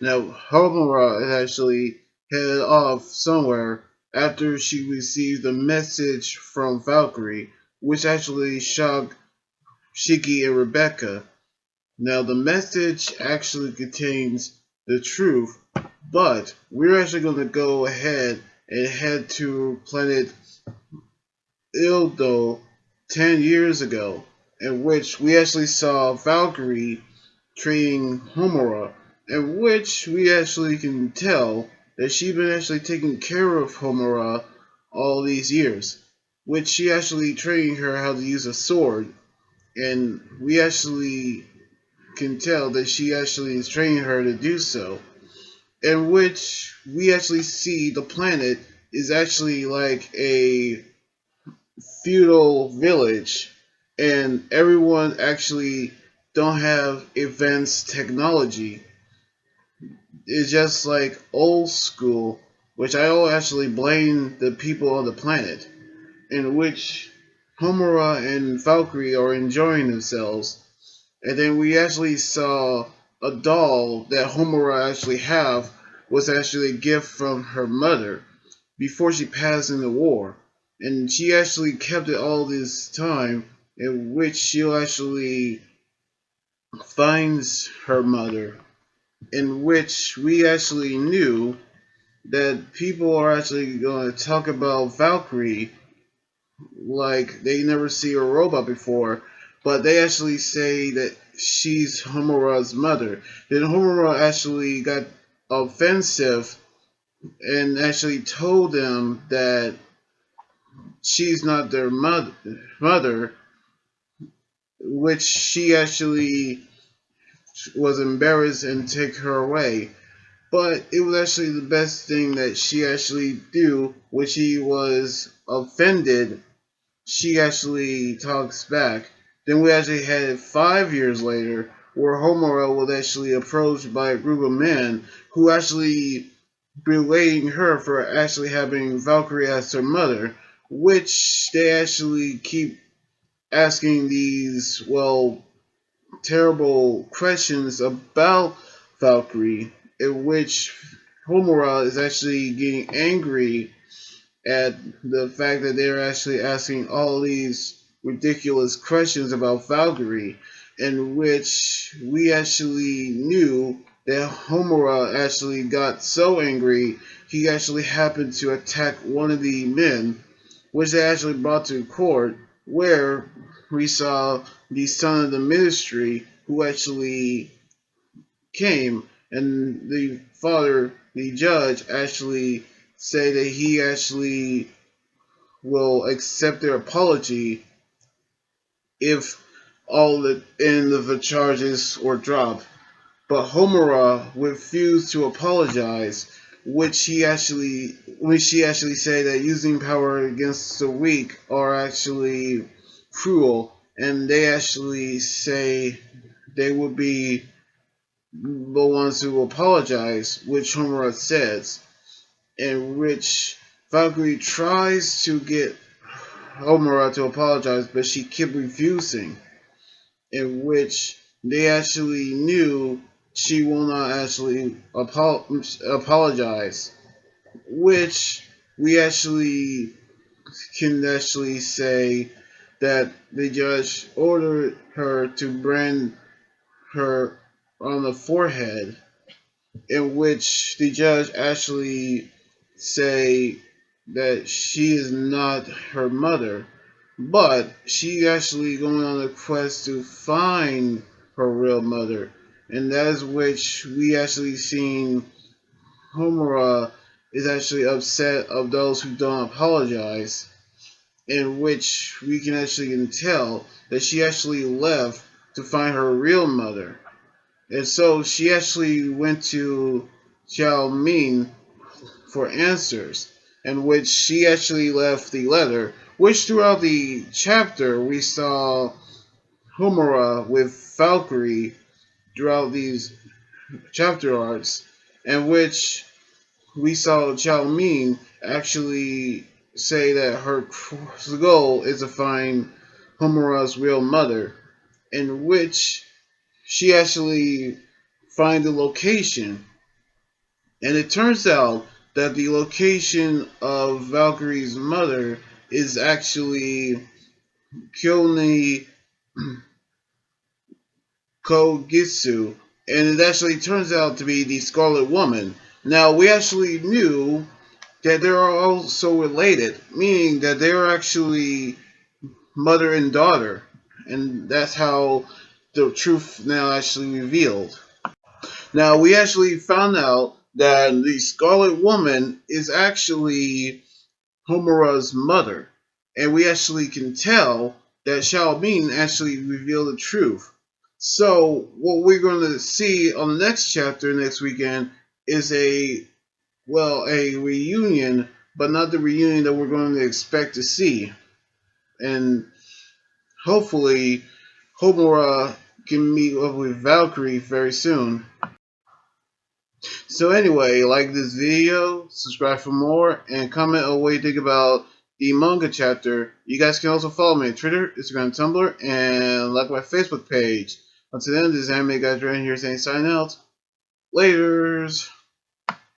Now, Homura actually headed off somewhere after she received a message from Valkyrie, which actually shocked Shiki and Rebecca. Now, the message actually contains the truth, but we're actually going to go ahead and head to planet Ildo 10 years ago, in which we actually saw Valkyrie treating Homura, in which we actually can tell that she's been actually taking care of Homura all these years, which she actually training her how to use a sword, and we actually can tell that she actually is training her to do so, in which we actually see the planet is actually like a feudal village, and everyone actually don't have advanced technology. It's just like old school, which I will actually blame the people on the planet, in which Homura and Valkyrie are enjoying themselves. And then we actually saw a doll that Homura actually have was actually a gift from her mother before she passed in the war. And she actually kept it all this time, in which she'll actually finds her mother, in which we actually knew that people are actually going to talk about Valkyrie like they never see a robot before, but they actually say that she's Homura's mother. Then Homura actually got offensive and actually told them that she's not their mother, which she actually was embarrassed and took her away. But it was actually the best thing that she actually do when she was offended. She actually talks back. Then we actually had it 5 years later where Homura was actually approached by a group of men who actually berating her for actually having Valkyrie as her mother, which they actually keep asking these, well, terrible questions about Valkyrie, in which Homura is actually getting angry at the fact that they're actually asking all these ridiculous questions about Valkyrie, in which we actually knew that Homura actually got so angry he actually happened to attack one of the men, which they actually brought to court, where we saw the son of the ministry who actually came, and the father, the judge, actually say that he actually will accept their apology if all the end of the charges were dropped. But Homura refused to apologize, which she actually said that using power against the weak are actually cruel, and they actually say they would be the ones who apologize, which Homura says, in which Valkyrie tries to get Homura to apologize, but she kept refusing, in which they actually knew she will not actually apologize, which we actually can actually say that the judge ordered her to brand her on the forehead, in which the judge actually say that she is not her mother, but she actually going on a quest to find her real mother, and that is which we actually seen Homura is actually upset of those who don't apologize, in which we can actually can tell that she actually left to find her real mother. And so she actually went to Xiao Ming for answers, in which she actually left the letter, which throughout the chapter we saw Homura with Valkyrie throughout these chapter arcs, in which we saw Xiao Ming actually say that her goal is to find Homura's real mother, in which she actually find the location, And it turns out that the location of Valkyrie's mother is actually Kyoni Kogitsu, and it actually turns out to be the Scarlet Woman. Now, we actually knew that they are also related, meaning that they are actually mother and daughter, and that's how the truth now actually revealed. Now, we actually found out that the Scarlet Woman is actually Homura's mother, and we actually can tell that Xiaoming actually revealed the truth. So, what we're going to see on the next chapter next weekend is a reunion, but not the reunion that we're going to expect to see. And hopefully, Homura can meet up with Valkyrie very soon. So anyway, like this video, subscribe for more, and comment on what you think about the manga chapter. You guys can also follow me on Twitter, Instagram, Tumblr, and like my Facebook page. Until then, this is Anime Guy right here saying sign out. Laters!